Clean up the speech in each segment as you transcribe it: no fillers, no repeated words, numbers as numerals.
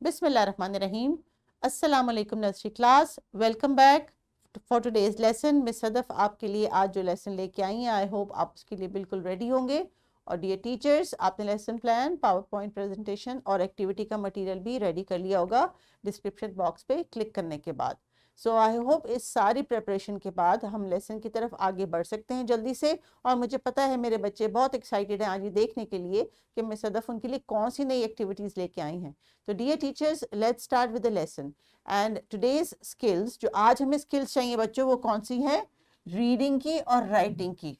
बिस्मिल्लाहिर्रहमानिर्रहीम। अस्सलाम वालेकुम nursery class, welcome back for today's lesson. Miss Sadaf आपके लिए आज जो लेसन लेके आई हैं, आई होप आप उसके लिए बिल्कुल रेडी होंगे। और डियर टीचर्स, आपने lesson plan, power point presentation और एक्टिविटी का मटेरियल भी रेडी कर लिया होगा डिस्क्रिप्शन बॉक्स पे क्लिक करने के बाद। सो आई होप इस सारी प्रिपरेशन के बाद हम लेसन की तरफ आगे बढ़ सकते हैं जल्दी से। और मुझे पता है मेरे बच्चे बहुत एक्साइटेड हैं आज ये देखने के लिए कि मिस सदफ उनके लिए कौन सी नई एक्टिविटीज़ लेके आई हैं। तो dear teachers, let's start with the lesson and today's skills. जो आज हमें स्किल्स चाहिए बच्चों, वो कौन सी है? रीडिंग की और राइटिंग की।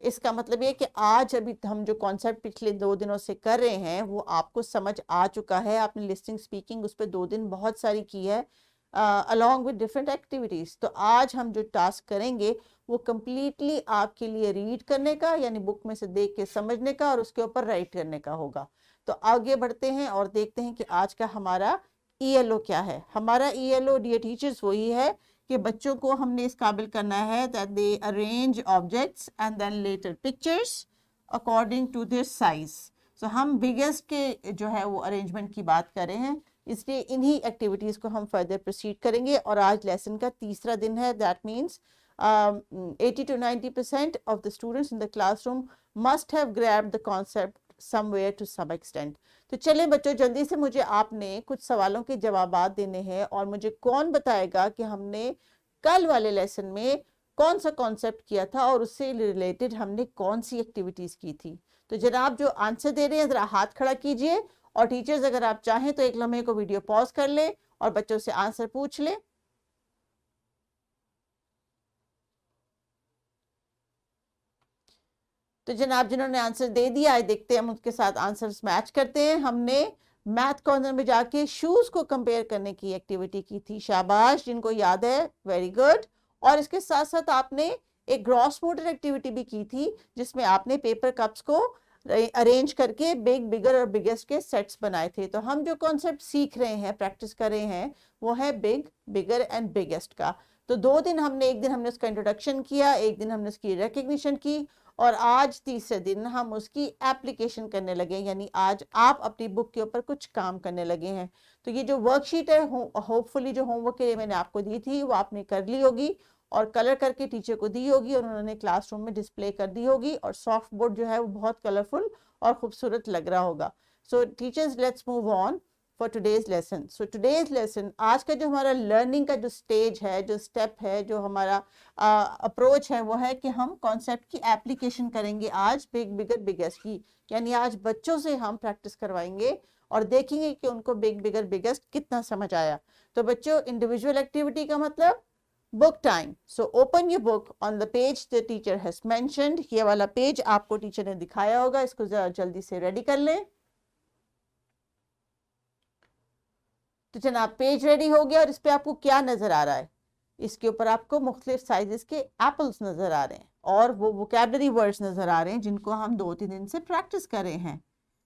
इसका मतलब ये कि आज अभी हम जो कॉन्सेप्ट पिछले 2 दिनों से कर रहे हैं वो आपको समझ आ चुका है। आपने लिस्टिंग स्पीकिंग उस पर 2 दिन बहुत सारी की है अलॉन्ग विद डिफरेंट एक्टिविटीज। तो आज हम जो टास्क करेंगे वो कम्प्लीटली आपके लिए रीड करने का, यानी बुक में से देख के समझने का और उसके ऊपर राइट करने का होगा। तो आगे बढ़ते हैं और देखते हैं कि आज का हमारा ELO क्या है। हमारा ELO डियर टीचर्स वही है कि बच्चों को हमने इस काबिल करना है that they arrange objects and then later pictures according to their size. So हम बिगेस्ट के जो है वो अरेंजमेंट की बात कर रहे हैं, इसलिए इन्हीं एक्टिविटीज़ को हम फर्दर प्रोसीड करेंगे। और आज लेसन का तीसरा दिन है। That means 80 to 90% of the students in the classroom must have grabbed the concept somewhere to some extent. तो चले बच्चों, जल्दी से मुझे आपने कुछ सवालों के जवाबात देने हैं और मुझे कौन बताएगा कि हमने कल वाले लेसन में कौन सा कॉन्सेप्ट किया था और उससे रिलेटेड हमने कौन सी एक्टिविटीज की थी। तो जनाब जो आंसर दे रहे हैं जरा हाथ खड़ा कीजिए। और टीचर्स अगर आप चाहें तो एक लम्हे को वीडियो पॉज कर ले और बच्चों से आंसर पूछ ले। तो जनाब जिन्होंने आंसर दे दिया, आए देखते हैं हम उसके साथ आंसर्स मैच करते हैं। हमने मैथ कॉर्नर में जाके शूज को कंपेयर करने की एक्टिविटी की थी। शाबाश, जिनको याद है, वेरी गुड। और इसके साथ साथ आपने एक ग्रॉस मोटर एक्टिविटी भी की थी जिसमें आपने पेपर कप्स को अरेंज करके बिग, बिगर और बिगेस्ट के सेट्स बनाए थे। तो हम जो कॉन्सेप्ट सीख रहे हैं, प्रैक्टिस कर रहे हैं, वो है बिग, बिगर एंड बिगेस्ट का। तो 2 दिन हमने, एक दिन हमने उसका इंट्रोडक्शन किया, एक दिन हमने उसकी रिकग्निशन की और आज तीसरे दिन हम उसकी एप्लीकेशन करने लगे, यानी आज आप अपनी बुक के ऊपर कुछ काम करने लगे हैं। तो ये जो वर्कशीट है, होपफुली जो होमवर्क के लिए मैंने आपको दी थी वो आपने कर ली होगी और कलर करके टीचर को दी होगी और उन्होंने क्लासरूम में डिस्प्ले कर दी होगी। और सॉफ्ट बोर्ड जो है वो बहुत कलरफुल और खूबसूरत लग रहा होगा। सो teachers, let's move on for today's lesson. So today's lesson, आज का जो हमारा लर्निंग का जो स्टेज है, जो स्टेप है, जो हमारा अप्रोच है, वो है कि हम कॉन्सेप्ट की एप्लीकेशन करेंगे आज बिग, बिगर, बिगेस्ट की। यानी आज बच्चों से हम प्रैक्टिस करवाएंगे और देखेंगे कि उनको बिग, बिगर, बिगेस्ट कितना समझ आया। तो बच्चों, इंडिविजुअल एक्टिविटी का मतलब book time. So open your book on the page the teacher has mentioned. ये वाला पेज आपको टीचर ने दिखाया होगा, इसको जरा जल्दी से रेडी कर लें। तो जनाब पेज रेडी हो गया और इस पे आपको क्या नजर आ रहा है? इसके ऊपर आपको मुख्तलिफ साइजेस के एप्पल्स नजर आ रहे हैं और वो वोकैबलरी वर्ड्स नजर आ रहे हैं जिनको हम 2-3 दिन से प्रैक्टिस कर रहे हैं।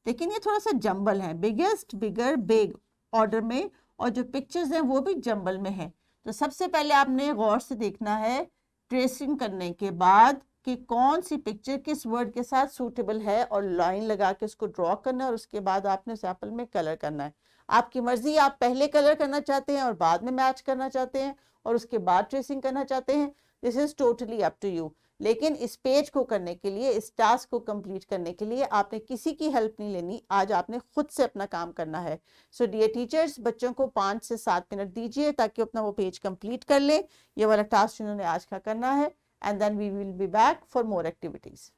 लेकिन ये थोड़ा सा जंबल है, बिगेस्ट, बिगर, बिग ऑर्डर में, और जो पिक्चर्स हैं वो भी जंबल में है। तो सबसे पहले आपने गौर से देखना है, ट्रेसिंग करने के बाद, कि कौन सी पिक्चर किस वर्ड के साथ सूटेबल है और लाइन लगा के उसको ड्रॉ करना है और उसके बाद आपने उस एप्पल में कलर करना है। आपकी मर्जी, आप पहले कलर करना चाहते हैं और बाद में मैच करना चाहते हैं और उसके बाद ट्रेसिंग करना चाहते हैं, this is totally up to you. लेकिन इस पेज को करने के लिए, इस टास्क को कंप्लीट करने के लिए आपने किसी की हेल्प नहीं लेनी, आज आपने खुद से अपना काम करना है। सो डियर टीचर्स, बच्चों को 5 से 7 मिनट दीजिए ताकि अपना वो पेज कंप्लीट कर ले। ये वाला टास्क इन्होंने आज का करना है and then we will be back for more activities.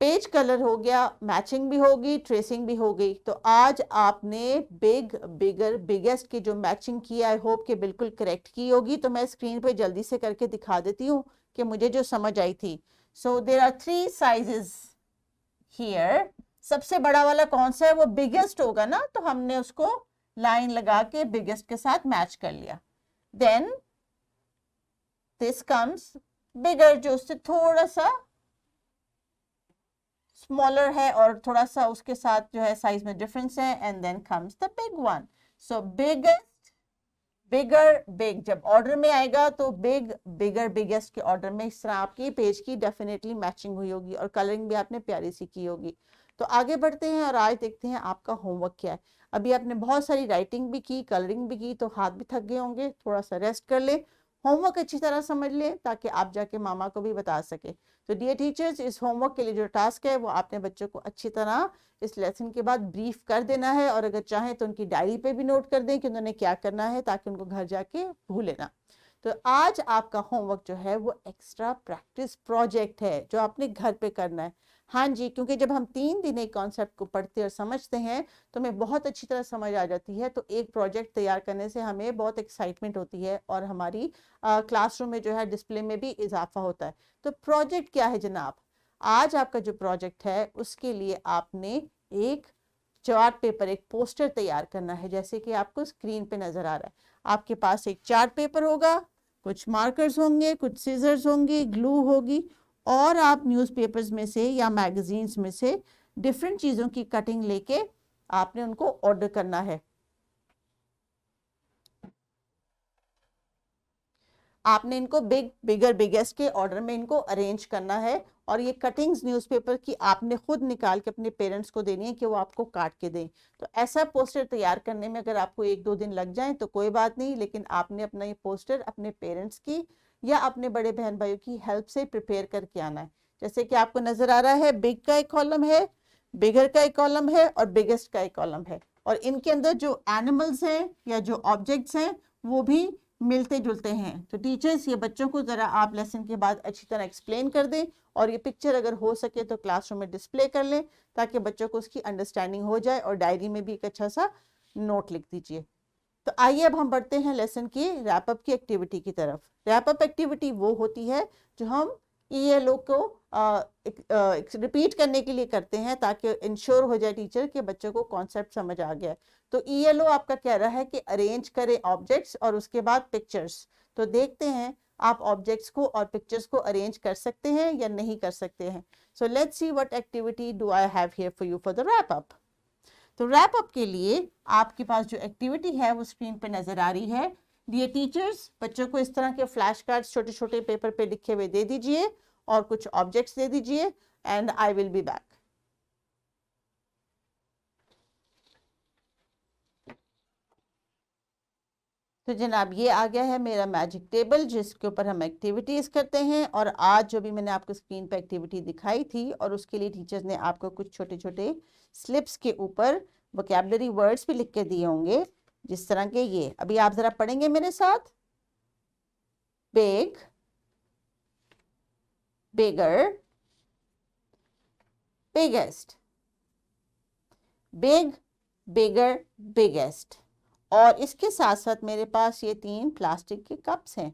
Page colour हो गया, मैचिंग भी होगी, ट्रेसिंग भी हो गई। तो आज आपने बिग, बिगर, बिगेस्ट की जो मैचिंग की, आई होप कि बिल्कुल करेक्ट की होगी। तो मैं स्क्रीन पे जल्दी से करके दिखा देती हूँ कि मुझे जो समझ आई थी। So there are 3 sizes here. सबसे बड़ा वाला कौन सा है? वो बिगेस्ट होगा ना, तो हमने उसको लाइन लगा के बिगेस्ट के साथ मैच कर लिया। देन दिस कम्स बिगर, जो उससे थोड़ा सा स्मॉलर है और थोड़ा सा उसके साथ जो है साइज में डिफरेंस है, and then comes the big one. So biggest, bigger big जब ऑर्डर में आएगा तो बिग बिगर बिगेस्ट के ऑर्डर में इस तरह आपकी पेज की डेफिनेटली मैचिंग हुई होगी और कलरिंग भी आपने प्यारी सी की होगी। तो आगे बढ़ते हैं और आज देखते हैं आपका होमवर्क क्या है। अभी आपने बहुत सारी राइटिंग भी की, कलरिंग भी की, तो हाथ भी थक गए होंगे, थोड़ा सा रेस्ट कर ले, होमवर्क अच्छी तरह समझ ले ताकि आप जाके मामा को भी बता सके। तो डियर टीचर्स, इस होमवर्क के लिए जो टास्क है वो आपने बच्चों को अच्छी तरह इस लेसन के बाद ब्रीफ कर देना है, और अगर चाहें तो उनकी डायरी पे भी नोट कर दें कि उन्होंने क्या करना है ताकि उनको घर जाके भूले ना। तो आज आपका होमवर्क जो है वो एक्स्ट्रा प्रैक्टिस प्रोजेक्ट है जो आपने घर पे करना है। हाँ जी, क्योंकि जब हम 3 दिन एक कॉन्सेप्ट को पढ़ते और समझते हैं तो हमें बहुत अच्छी तरह समझ आ जाती है, तो एक प्रोजेक्ट तैयार करने से हमें बहुत एक्साइटमेंट होती है और हमारी क्लासरूम में जो है डिस्प्ले में भी इजाफा होता है। तो प्रोजेक्ट क्या है जनाब? आज आपका जो प्रोजेक्ट है उसके लिए आपने एक चार्ट पेपर, एक पोस्टर तैयार करना है, जैसे कि आपको स्क्रीन पे नजर आ रहा है। आपके पास एक चार्ट पेपर होगा, कुछ मार्कर्स होंगे, कुछ सीजर्स होंगे, ग्लू होगी, और आप न्यूज़पेपर्स में से या मैगजीन्स में से डिफरेंट चीज़ों की कटिंग लेके आपने उनको ऑर्डर करना है। आपने इनको बिगर बिगेस्ट के ऑर्डर में इनको अरेंज करना है, और ये कटिंग्स न्यूज़पेपर की आपने खुद निकाल के अपने पेरेंट्स को देनी है कि वो आपको काट के दें। तो ऐसा पोस्टर तैयार करने में अगर आपको 1-2 दिन लग जाए तो कोई बात नहीं, लेकिन आपने अपना ये पोस्टर अपने पेरेंट्स की या अपने बड़े बहन भाइयों की हेल्प से प्रिपेयर करके आना है। जैसे कि आपको नजर आ रहा है, बिग का एक कॉलम है, बिगर का एक कॉलम है और बिगेस्ट का एक कॉलम है, और इनके अंदर जो एनिमल्स हैं या जो ऑब्जेक्ट्स हैं वो भी मिलते जुलते हैं। तो टीचर्स, ये बच्चों को ज़रा आप लेसन के बाद अच्छी तरह एक्सप्लेन कर दें, और ये पिक्चर अगर हो सके तो क्लासरूम में डिस्प्ले कर लें ताकि बच्चों को उसकी अंडरस्टैंडिंग हो जाए, और डायरी में भी एक अच्छा सा नोट लिख दीजिए। तो आइए अब हम बढ़ते हैं लेसन की रैप अप की एक्टिविटी की तरफ। रैप अप एक्टिविटी वो होती है जो हम ईएलओ को रिपीट करने के लिए करते हैं ताकि इंश्योर हो जाए टीचर के बच्चों को कॉन्सेप्ट समझ आ गया। तो ईएलओ आपका कह रहा है कि अरेंज करें ऑब्जेक्ट्स और उसके बाद पिक्चर्स। तो देखते हैं आप ऑब्जेक्ट्स को और पिक्चर्स को अरेंज कर सकते हैं या नहीं कर सकते हैं। So let's see what activity do I have here for you for the wrap up. तो रैप अप के लिए आपके पास जो एक्टिविटी है वो स्क्रीन पे नजर आ रही है। डियर टीचर्स, बच्चों को इस तरह के फ्लैश कार्ड्स छोटे छोटे पेपर पे लिखे हुए दे दीजिए और कुछ ऑब्जेक्ट्स दे दीजिए, and I will be back. तो जनाब, ये आ गया है मेरा मैजिक टेबल जिसके ऊपर हम एक्टिविटीज करते हैं, और आज जो भी मैंने आपको स्क्रीन पर एक्टिविटी दिखाई थी और उसके लिए टीचर्स ने आपको कुछ छोटे छोटे स्लिप्स के ऊपर वोकैबुलरी वर्ड्स भी लिख के दिए होंगे, जिस तरह के ये अभी आप जरा पढ़ेंगे मेरे साथ। Big, bigger, biggest, big, bigger, biggest. और इसके साथ साथ मेरे पास ये 3 प्लास्टिक के कप्स हैं,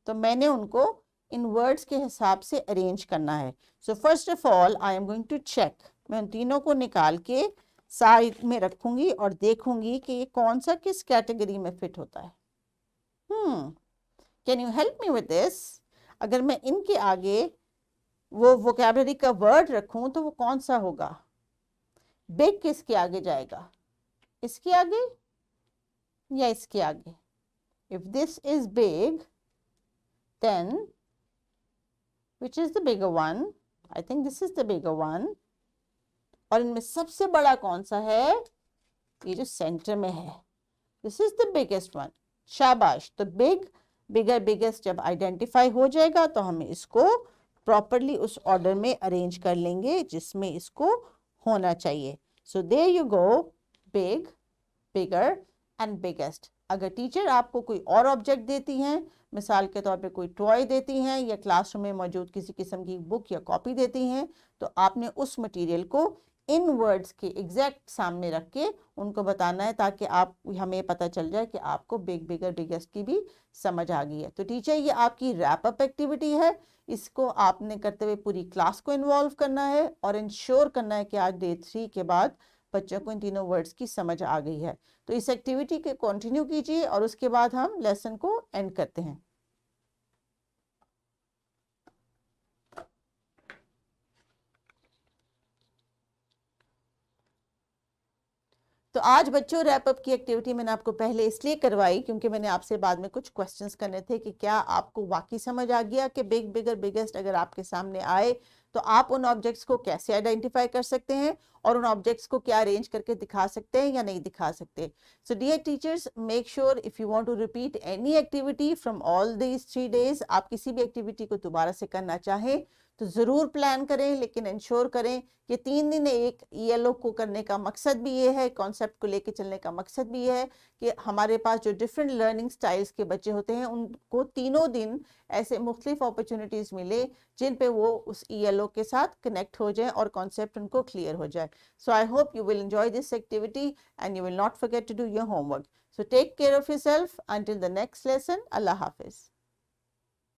तो मैंने उनको इन वर्ड्स के हिसाब से अरेंज करना है। So first of all I am going to check, मैं उन तीनों को निकाल के साइड में रखूंगी और देखूंगी कि ये कौन सा किस कैटेगरी में फिट होता है। Can you help me with this? अगर मैं इनके आगे वो वोकैबुलरी का वर्ड रखूं तो वो कौन सा होगा? बिग किसके आगे जाएगा? इसके आगे या इसके आगे? If this is big, then which is the bigger one? I think this is the bigger one. और इनमें सबसे बड़ा कौन सा है? ये जो सेंटर में है, this is the biggest one. शाबाश। तो बिग, बिगर, बिगेस्ट जब आइडेंटिफाई हो जाएगा तो हम इसको प्रॉपरली उस ऑर्डर में अरेंज कर लेंगे जिसमें इसको होना चाहिए। So there you go, big, bigger and biggest. अगर टीचर आपको कोई और ऑब्जेक्ट देती हैं, मिसाल के तौर पे कोई टॉय देती हैं या क्लासरूम में मौजूद किसी किस्म की बुक या कॉपी देती हैं, तो आपने उस मटेरियल को इन वर्ड्स के एग्जैक्ट सामने रख के उनको बताना है ताकि आप हमें पता चल जाए कि आपको बिग, बिगर, बिगेस्ट की भी समझ आ गई है। तो टीचर, ये आपकी रैप अप एक्टिविटी है, इसको आपने करते हुए पूरी क्लास को इन्वॉल्व करना है और इंश्योर करना है कि आज डे 3 के बाद बच्चों को इन तीनों वर्ड्स की समझ आ गई है। तो इस एक्टिविटी को कंटिन्यू कीजिए और उसके बाद हम लेसन को एंड करते हैं। तो आज बच्चों रैप अप की एक्टिविटी मैंने आपको पहले इसलिए करवाई क्योंकि मैंने आपसे बाद में कुछ क्वेश्चंस करने थे कि क्या आपको वाकई समझ आ गया कि बिग बिगर बिगेस्ट अगर आपके सामने आए तो आप उन ऑब्जेक्ट्स को कैसे आइडेंटिफाई कर सकते हैं और उन ऑब्जेक्ट्स को क्या अरेंज करके दिखा सकते हैं या नहीं दिखा सकते. So dear teachers, make sure if you want to repeat any activity from all these 3 days, आप किसी भी एक्टिविटी को दोबारा से करना चाहें तो ज़रूर प्लान करें, लेकिन इंश्योर करें कि 3 दिन एक ELO को करने का मकसद भी ये है, कॉन्सेप्ट को लेके चलने का मकसद भी ये है कि हमारे पास जो डिफरेंट लर्निंग स्टाइल्स के बच्चे होते हैं उनको तीनों दिन ऐसे मुख्तलिफ अपॉर्चुनिटीज़ मिले जिन पे वो उस ELO के साथ कनेक्ट हो जाए और कॉन्सेप्ट उनको क्लियर हो जाए. So I hope you will enjoy this activity and you will not forget to do your homework. So take care of yourself until the next lesson. Allah Hafiz.